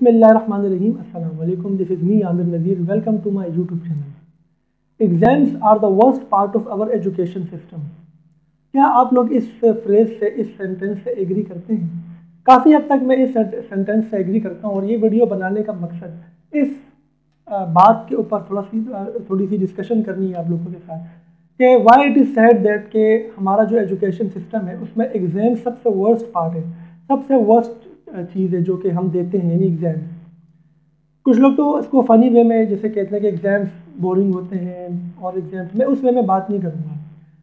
बिस्मिल्लाहिर्रहमानिर्रहीम, अस्सलाम वालेकुम। This is me Aamir Nazir. Welcome to my YouTube channel. Exams are the worst part of our education system. क्या आप लोग इस फ्रेज़ से, इस सेंटेंस से एग्री करते हैं? काफ़ी हद तक मैं इस सेंटेंस से एग्री करता हूँ और ये वीडियो बनाने का मकसद इस बात के ऊपर थोड़ी सी डिस्कशन करनी है आप लोगों के साथ कि why it is sad that कि हमारा जो एजुकेशन सिस्टम है उसमें एग्ज़ाम सबसे वर्स्ट पार्ट है, सबसे वर्स्ट चीज़ है जो कि हम देते हैं, यानी एग्ज़ाम। कुछ लोग तो इसको फ़नी वे में जैसे कहते हैं कि एग्ज़ाम्स बोरिंग होते हैं और एग्ज़ाम्स, मैं उस वे में बात नहीं करूँगा।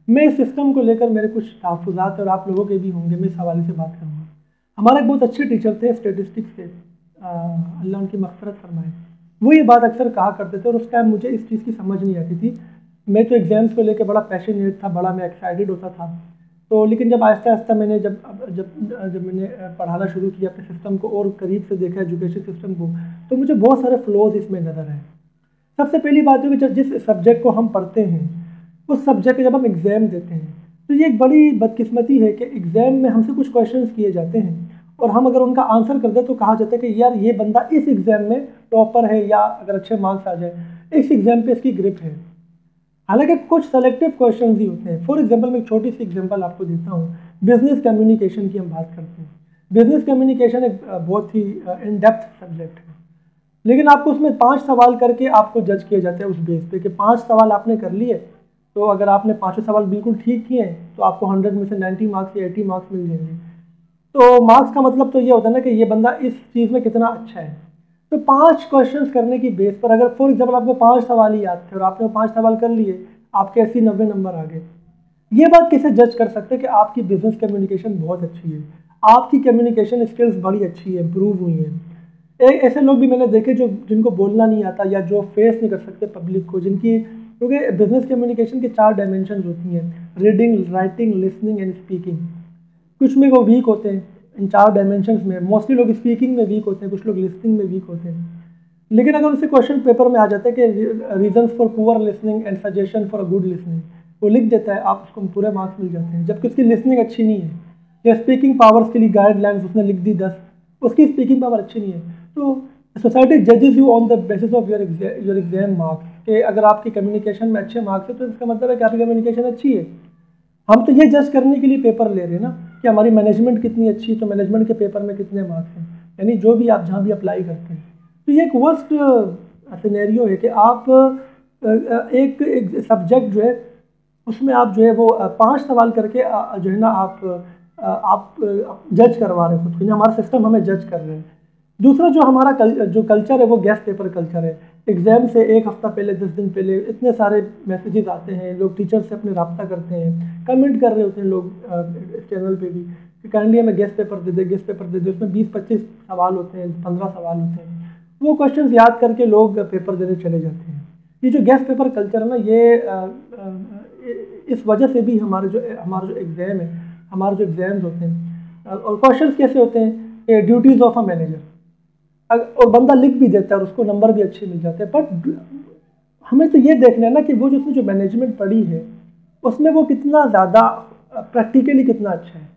मैं इस सिस्टम को लेकर मेरे कुछ तहफ़्फ़ुज़ात और आप लोगों के भी होंगे, मैं इस हवाले से बात करूँगा। हमारे एक बहुत अच्छे टीचर थे स्टेटिस्टिक्स के, अल्लाह उनकी मग़फ़िरत फरमाए। वो ये बात अक्सर कहा करते थे और उस टाइम मुझे इस चीज़ की समझ नहीं आती थी। मैं तो एग्ज़ाम्स को लेकर बड़ा पैशनेट था, बड़ा मैं एक्साइटेड होता था। तो लेकिन जब आहिस्ता आहिस्ता मैंने जब मैंने पढ़ाना शुरू किया, अपने सिस्टम को और करीब से देखा, एजुकेशन सिस्टम को, तो मुझे बहुत सारे फ्लॉज इसमें नज़र आए। सबसे पहली बात है कि जिस सब्जेक्ट को हम पढ़ते हैं उस सब्जेक्ट के जब हम एग्ज़ाम देते हैं तो ये एक बड़ी बदकिस्मती है कि एग्ज़ाम में हमसे कुछ क्वेश्चंस किए जाते हैं और हम अगर उनका आंसर कर दें तो कहा जाता है कि यार ये बंदा इस एग्ज़ाम में टॉपर है, या अगर अच्छे मार्क्स आ जाए इस एग्ज़ाम पे इसकी ग्रिप है। हालांकि कुछ सेलेक्टिव क्वेश्चंस ही होते हैं। फॉर एग्जांपल मैं एक छोटी सी एग्जांपल आपको देता हूँ। बिजनेस कम्युनिकेशन की हम बात करते हैं। बिजनेस कम्युनिकेशन एक बहुत ही इन डेप्थ सब्जेक्ट है, लेकिन आपको उसमें 5 सवाल करके आपको जज किया जाता है उस बेस पे कि 5 सवाल आपने कर लिए, तो अगर आपने 5 सवाल बिल्कुल ठीक किए हैं तो आपको 100 में से 90 मार्क्स या 80 मार्क्स मिल जाएंगे। तो मार्क्स का मतलब तो ये होता है ना कि ये बंदा इस चीज़ में कितना अच्छा है। तो 5 क्वेश्चंस करने की बेस पर अगर फॉर एग्जाम्पल आपको 5 सवाल ही याद थे और आपने 5 सवाल कर लिए, आपके 80-90 नंबर आ गए। ये बात कैसे जज कर सकते हैं कि आपकी बिजनेस कम्युनिकेशन बहुत अच्छी है, आपकी कम्युनिकेशन स्किल्स बड़ी अच्छी है, इम्प्रूव हुई है। ऐसे लोग भी मैंने देखे जो जिनको बोलना नहीं आता या जो फेस नहीं कर सकते पब्लिक को, जिनकी, क्योंकि बिजनेस कम्युनिकेशन के 4 डायमेंशन होती हैं, reading, writing, listening and speaking. कुछ में वो वीक होते हैं इन 4 डायमेंशंस में। मोस्टली लोग स्पीकिंग में वीक होते हैं, कुछ लोग लिसनिंग में वीक होते हैं। लेकिन अगर उनसे क्वेश्चन पेपर में आ जाता है कि reasons for poor listening and suggestion for a good listening, वो लिख देता है, आप उसको पूरे मार्क्स मिल जाते हैं। जबकि उसकी लिसनिंग अच्छी नहीं है, या स्पीकिंग पावर्स के लिए गाइडलाइंस उसने लिख दी 10, उसकी स्पीकिंग पावर अच्छी नहीं है। तो सोसाइटी जजेस you on the basis of your exam marks, कि अगर आपकी कम्युनिकेशन में अच्छे मार्क्स है तो इसका मतलब है कि आपकी कम्युनिकेशन अच्छी है। हम तो ये जज करने के लिए पेपर ले रहे हैं ना कि हमारी मैनेजमेंट कितनी अच्छी है, तो मैनेजमेंट के पेपर में कितने मार्क्स हैं, यानी जो भी आप जहाँ भी अप्लाई करते हैं। तो ये एक वर्स्ट सिनेरियो है कि आप एक सब्जेक्ट जो है उसमें आप जो है वो 5 सवाल करके जो है ना आप जज करवा रहे हैं खुद को, हमारा सिस्टम हमें जज कर रहे हैं। दूसरा जो हमारा जो कल्चर है वो गेस्ट पेपर कल्चर है। एग्ज़ाम से 1 हफ्ता पहले, 10 दिन पहले इतने सारे मैसेजेस आते हैं, लोग टीचर से अपने रब्ता करते हैं, कमेंट कर रहे होते हैं लोग इस चैनल पे भी कि काइंडली हमें गेस्ट पेपर दे दे, गेस्ट पेपर दे दे। उसमें 20-25 सवाल होते हैं, 15 सवाल होते हैं। वो क्वेश्चन याद करके लोग पेपर देने चले जाते हैं। ये जो गेस्ट पेपर कल्चर है ना, ये इस वजह से भी हमारा जो एग्ज़ाम है, हमारे जो एग्ज़ाम्स होते हैं और क्वेश्चन कैसे होते हैं, ड्यूटीज़ ऑफ अ मैनेजर, और बंदा लिख भी देता है और उसको नंबर भी अच्छे मिल जाते हैं। बट हमें तो ये देखना है ना कि वो उसने जो मैनेजमेंट पढ़ी है उसमें वो कितना ज़्यादा प्रैक्टिकली कितना अच्छा है।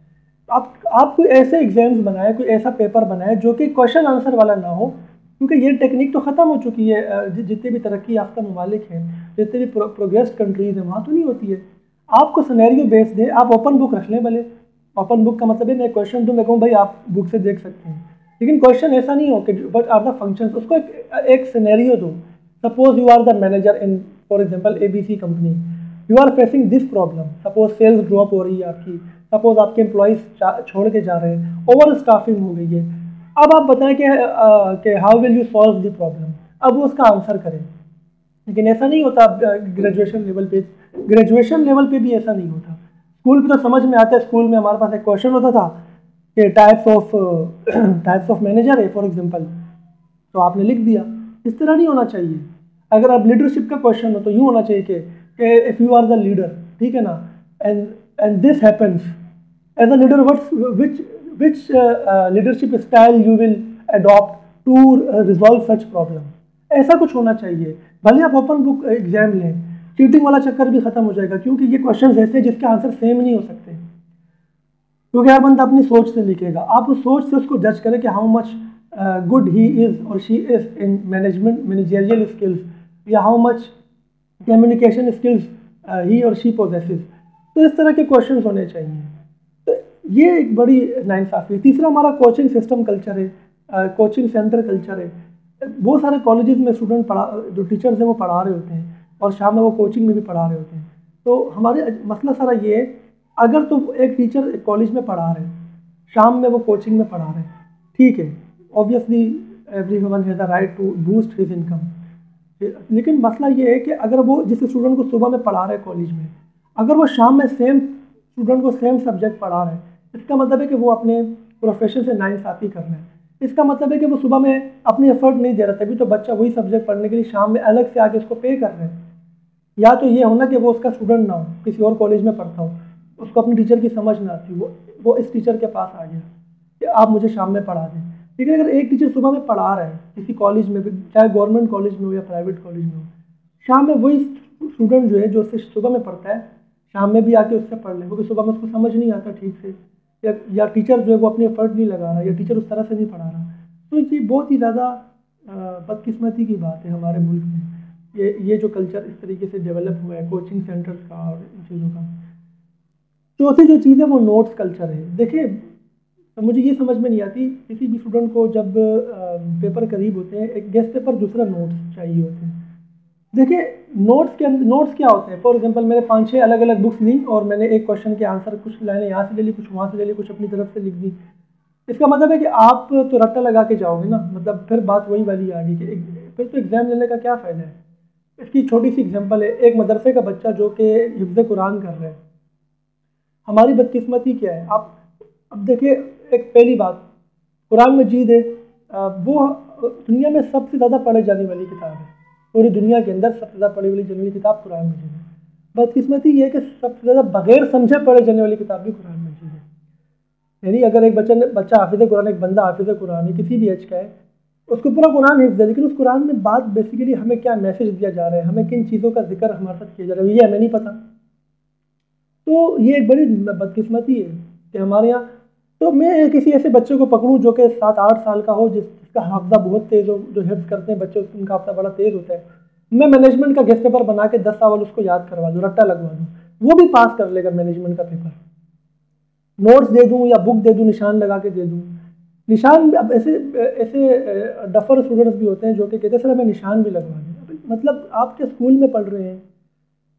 आप कोई ऐसे एग्जाम्स बनाए, कोई ऐसा पेपर बनाए जो कि क्वेश्चन आंसर वाला ना हो, क्योंकि ये टेक्निक तो ख़त्म हो चुकी है। जितने भी तरक्की याफ्ता ममालिक हैं, जितने भी प्रोग्रेस कंट्रीज़ हैं, वहाँ तो नहीं होती है। आपको सिनेरियो बेस दे, आप ओपन बुक रख लें भले। ओपन बुक का मतलब है मैं क्वेश्चन दूँ, मैं कहूँ भाई आप बुक से देख सकते हैं, लेकिन क्वेश्चन ऐसा नहीं हो कि बट आर द फंक्शंस, उसको एक सिनेरियो दो। Suppose you are the manager in for example ABC company, you are facing this problem. Suppose sales drop हो रही है आपकी, सपोज आपके एम्प्लॉइज छोड़ के जा रहे हैं, ओवर स्टाफिंग हो गई है। अब आप बताएं कि how will you solve the problem, अब वो उसका आंसर करें। लेकिन ऐसा नहीं होता ग्रेजुएशन लेवल पे भी ऐसा नहीं होता। स्कूल पे तो समझ में आता है, स्कूल में हमारे पास एक क्वेश्चन होता था कि टाइप्स ऑफ मैनेजर है फॉर एग्जांपल, तो आपने लिख दिया। इस तरह नहीं होना चाहिए। अगर आप लीडरशिप का क्वेश्चन हो तो यूँ होना चाहिए कि if you are the leader, ठीक है ना, and this happens as a leader, which leadership style you will adopt to resolve such problem. ऐसा कुछ होना चाहिए। भले आप ओपन बुक एग्जाम लें, चीटिंग वाला चक्कर भी खत्म हो जाएगा, क्योंकि ये क्वेश्चन ऐसे हैं जिसके आंसर सेम नहीं हो सकते, क्योंकि हर बंदा अपनी सोच से लिखेगा। आप उस सोच से उसको जज करें कि how much good he is और she is in managerial skills, या how much communication skills he और शी पोजेसेस। तो इस तरह के क्वेश्चन होने चाहिए। तो ये एक बड़ी नाइंसाफ़ी। तीसरा हमारा कोचिंग सिस्टम कल्चर है, कोचिंग सेंटर कल्चर है। बहुत सारे कॉलेजेस में स्टूडेंट जो टीचर्स हैं वो पढ़ा रहे होते हैं और शाम में वो कोचिंग में भी पढ़ा रहे होते हैं। तो हमारे मसला सारा ये है, अगर तो एक टीचर कॉलेज में पढ़ा रहे हैं, शाम में वो कोचिंग में पढ़ा रहे हैं, ठीक है, obviously everyone has the right to boost his income. लेकिन मसला ये है कि अगर वो जिस स्टूडेंट को सुबह में पढ़ा रहे हैं कॉलेज में, अगर वो शाम में सेम स्टूडेंट को सेम सब्जेक्ट पढ़ा रहे हैं, इसका मतलब है कि वो अपने प्रोफेशन से नाइंसाफ़ी कर रहे हैं। इसका मतलब है कि वो सुबह में अपनी एफर्ट नहीं दे रहा, तभी तो बच्चा वही सब्जेक्ट पढ़ने के लिए शाम में अलग से आके उसको पे कर रहे हैं। या तो ये होना कि वो उसका स्टूडेंट ना हो, किसी और कॉलेज में पढ़ता हो, उसको अपनी टीचर की समझ ना आती, वो इस टीचर के पास आ गया कि आप मुझे शाम में पढ़ा दें। लेकिन अगर एक टीचर सुबह में पढ़ा रहा है किसी कॉलेज में भी, चाहे गवर्नमेंट कॉलेज में हो या प्राइवेट कॉलेज में हो, शाम में वही स्टूडेंट जो है जो उससे सुबह में पढ़ता है, शाम में भी आके उससे पढ़ ले, क्योंकि सुबह में उसको समझ नहीं आता ठीक से, या टीचर जो है वो अपनी एफर्ट नहीं लगा रहा, या टीचर उस तरह से नहीं पढ़ा रहा। तो ये बहुत ही ज़्यादा बदकिस्मती की बात है हमारे मुल्क में, ये जो कल्चर इस तरीके से डेवलप हुआ है कोचिंग सेंटर्स का और इन चीज़ों का। चौथी जो चीज़ है वो नोट्स कल्चर है। देखिए, तो मुझे ये समझ में नहीं आती, किसी भी स्टूडेंट को जब पेपर करीब होते हैं, एक गेस्ट पेपर दूसरा नोट्स चाहिए होते हैं। देखिए, नोट्स के अंदर नोट्स क्या होते हैं? फॉर एग्जांपल मैंने 5-6 अलग अलग बुक्स ली और मैंने एक क्वेश्चन के आंसर कुछ लाइनें यहाँ से ले ली, कुछ वहाँ से ले ली, कुछ अपनी तरफ से लिख दी। इसका मतलब है कि आप तो रट्टा लगा के जाओगे ना, मतलब फिर बात वही वाली आ गई कि फिर तो एग्ज़ाम लेने का क्या फ़ायदा है। इसकी छोटी सी एग्जांपल है, एक मदरसे का बच्चा जो कि हिफ्ज़ कुरान कर रहा है। हमारी बदकिस्मती क्या है, आप अब देखिए, एक पहली बात, कुरान मजीद है, वो दुनिया में सबसे ज़्यादा पढ़े जाने वाली किताब है। पूरी दुनिया के अंदर सबसे ज़्यादा पढ़ी जाने वाली किताब कुरान मजीद है। बदकिस्मती ये है कि सबसे ज़्यादा बगैर समझे पढ़े जाने वाली किताब भी कुरान मजीद है। यानी अगर एक बच्चा हाफिज़ कुरान, एक बंदा हाफिज़ कुरान है, किसी भी एज का है, उसको पूरा कुरान हिफ्ज़ है, लेकिन उस कुरान में बात बेसिकली हमें क्या मैसेज दिया जा रहा है, हमें किन चीज़ों का जिक्र हमारे साथ किया जा रहा है, ये हमें नहीं पता। तो ये एक बड़ी बदकिस्मती है कि हमारे यहाँ, तो मैं किसी ऐसे बच्चे को पकड़ूँ जो कि 7-8 साल का हो, जिसका हाफ़्ज़ा बहुत तेज़ हो, जो हिफ्ज़ करते हैं बच्चे उनका हाफ़्ज़ा बड़ा तेज़ होता है, मैं मैनेजमेंट का गेस्ट पेपर बना के 10 सवाल उसको याद करवा दूँ, रट्टा लगवा दूँ, वो भी पास कर लेगा मैनेजमेंट का पेपर। नोट्स दे दूँ या बुक दे दूँ, निशान लगा के दे दूँ। निशान अब ऐसे ऐसे डफर स्टूडेंट्स भी होते हैं जो कि कहते हैं सर हमें निशान भी लगवा दें। मतलब आप क्या स्कूल में पढ़ रहे हैं?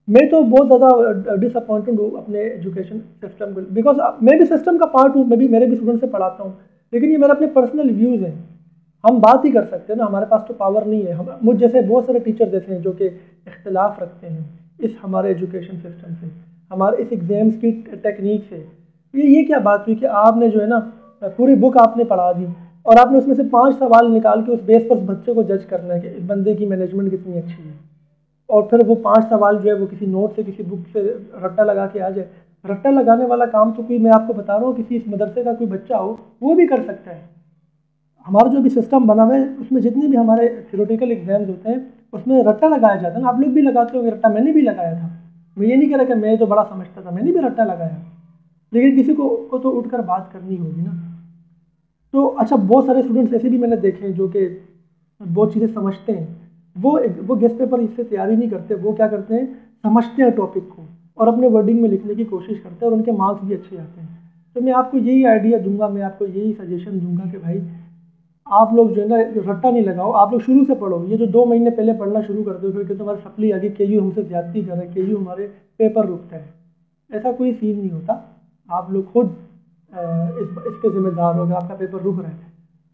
मैं तो बहुत ज़्यादा डिसअपॉइंटेड हूँ अपने एजुकेशन सिस्टम को, बिकॉज मैं भी सिस्टम का पार्ट हूँ, मैं भी मेरे भी स्टूडेंट से पढ़ाता हूँ, लेकिन ये मेरे अपने पर्सनल व्यूज़ हैं। हम बात ही कर सकते हैं ना, हमारे पास तो पावर नहीं है। हम मुझ जैसे बहुत सारे टीचर जैसे हैं जो कि इख्तलाफ रखते हैं इस हमारे एजुकेशन सिस्टम से, हमारे इस एग्ज़ाम्स की टेक्निक से। ये क्या बात हुई कि आपने जो है ना पूरी बुक आपने पढ़ा दी और आपने उसमें से 5 सवाल निकाल के उस बेस पर बच्चे को जज करना है कि इस बंदे की मैनेजमेंट कितनी अच्छी है, और फिर वो 5 सवाल जो है वो किसी नोट से, किसी बुक से रट्टा लगा के आ जाए। रट्टा लगाने वाला काम तो कोई, मैं आपको बता रहा हूँ, किसी इस मदरसे का कोई बच्चा हो वो भी कर सकता है। हमारा जो भी सिस्टम बना हुआ है उसमें जितने भी हमारे थ्योरेटिकल एग्जाम्स होते हैं उसमें रट्टा लगाया जाता है ना। आप लोग भी लगाते होंगे रट्टा, मैंने भी लगाया था। मैं ये नहीं कह रहा कि मैं तो बड़ा समझता था, मैंने भी रट्टा लगाया, लेकिन किसी को तो उठकर बात करनी होगी ना। तो अच्छा, बहुत सारे स्टूडेंट्स ऐसे भी मैंने देखे हैं जो कि बहुत चीज़ें समझते हैं, वो गेस्ट पेपर इससे तैयारी नहीं करते, वो क्या करते हैं, समझते हैं टॉपिक को और अपने वर्डिंग में लिखने की कोशिश करते हैं और उनके मार्क्स भी अच्छे आते हैं। तो मैं आपको यही आइडिया दूंगा, मैं आपको यही सजेशन दूंगा कि भाई आप लोग जो है ना रट्टा नहीं लगाओ, आप लोग शुरू से पढ़ो। ये जो 2 महीने पहले पढ़ना शुरू कर दो फिर कि तुम्हारी सप्ली आ गई, KU हमसे ज्यादती कर रहे हैं, KU हमारे पेपर रुकता है, ऐसा कोई सीन नहीं होता। आप लोग खुद इसके जिम्मेदार हो, आपका पेपर रुक रहा है,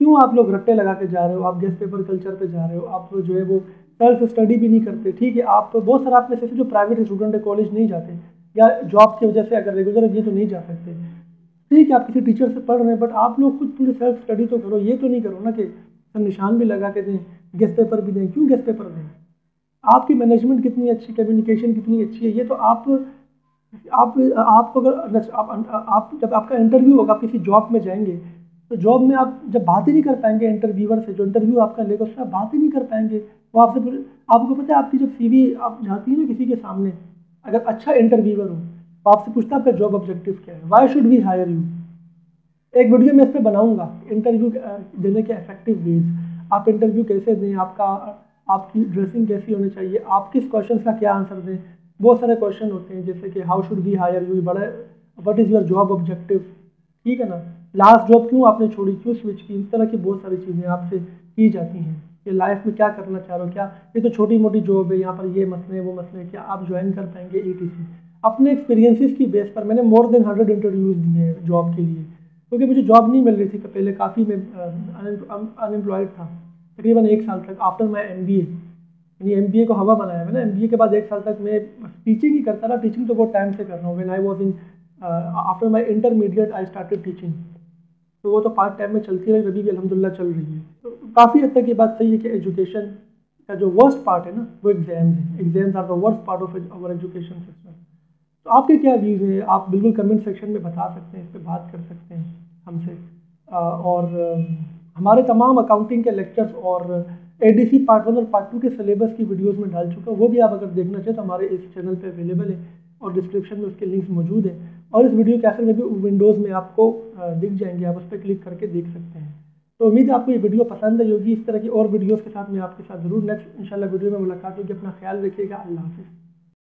क्यों आप लोग रट्टे लगा के जा रहे हो, आप गेस्ट पेपर कल्चर पे जा रहे हो, आप जो है वो सेल्फ स्टडी भी नहीं करते। ठीक है, आप बहुत सारा आपने जैसे जो प्राइवेट स्टूडेंट है कॉलेज नहीं जाते या जॉब की वजह से अगर रेगुलर ये तो नहीं जा सकते, ठीक है, आप किसी टीचर से पढ़ रहे हैं, बट आप लोग खुद पूरी सेल्फ स्टडी तो करो। ये तो नहीं करो ना कि सर निशान भी लगा के दें, गेस्ट पेपर भी दें। क्यों गेस्ट पेपर दें? आपकी मैनेजमेंट कितनी अच्छी, कम्युनिकेशन कितनी अच्छी है, ये तो आपको अगर आप जब आपका इंटरव्यू होगा, आप किसी जॉब में जाएंगे तो जॉब में आप जब बात ही नहीं कर पाएंगे इंटरव्यूअर से, जो इंटरव्यू आपका लेगा उससे आप बात ही नहीं कर पाएंगे। वो आपसे आपको पता है, आपकी जब CV आप जाती है ना किसी के सामने, अगर अच्छा इंटरव्यूअर हो तो आपसे पूछता है आपका जॉब ऑब्जेक्टिव क्या है, why should we hire you. एक वीडियो मैं इस पर बनाऊँगा, इंटरव्यू देने के इफेक्टिव वेज, आप इंटरव्यू कैसे दें, आपकी ड्रेसिंग कैसी होनी चाहिए, आप किस क्वेश्चन का क्या आंसर दें। बहुत सारे क्वेश्चन होते हैं जैसे कि how should we hire you, बड़ा what is your job objective, ठीक है ना, लास्ट जॉब क्यों आपने छोड़ी, क्यों स्विच की, इस तरह की बहुत सारी चीज़ें आपसे की जाती हैं कि लाइफ में क्या करना चाह रहे हो, क्या ये तो छोटी मोटी जॉब है, यहाँ पर ये मसले वो मसले, क्या आप ज्वाइन कर पाएंगे ETC। अपने एक्सपीरियंसेस की बेस पर मैंने मोर देन 100 इंटरव्यूज़ दिए हैं जॉब के लिए, क्योंकि मुझे जॉब नहीं मिल रही थी पहले, काफ़ी मैं अनएम्प्लॉयड था तकरीबन 1 साल तक आफ्टर माई MBA। यानी MBA को हवा बनाया मैंने, MBA के बाद 1 साल तक मैं टीचिंग ही करता रहा। टीचिंग तो बहुत टाइम से कर रहा हूँ, when I was in after my intermediate I started teaching, तो वो तो पार्ट टाइम में चलती रही, अभी भी अल्हम्दुलिल्लाह चल रही है। तो काफ़ी हद तक ये बात सही है कि एजुकेशन का जो वर्स्ट पार्ट है ना वो एग्जाम्स है। Exams are the worst part of our education system. तो आपके क्या व्यूज़ हैं, आप बिल्कुल कमेंट सेक्शन में बता सकते हैं, इस पर बात कर सकते हैं हमसे। हमारे तमाम अकाउंटिंग के लेक्चर्स और ADC पार्ट 1 और पार्ट 2 के सिलेबस की वीडियोस में डाल चुका हूँ, वो भी आप अगर देखना चाहें तो हमारे इस चैनल पे अवेलेबल है और डिस्क्रिप्शन में उसके लिंक्स मौजूद हैं। और इस वीडियो के आखिर में भी विंडोज़ में आपको दिख जाएंगे, आप उस पर क्लिक करके देख सकते हैं। तो उम्मीद है आपको ये वीडियो पसंद आई होगी। इस तरह की और वीडियोज़ के साथ मैं आपके साथ ज़रूर नेक्स्ट इंशाल्लाह वीडियो में मुलाकात होगी। अपना ख्याल रखिएगा। अल्लाह हाफ़िज़।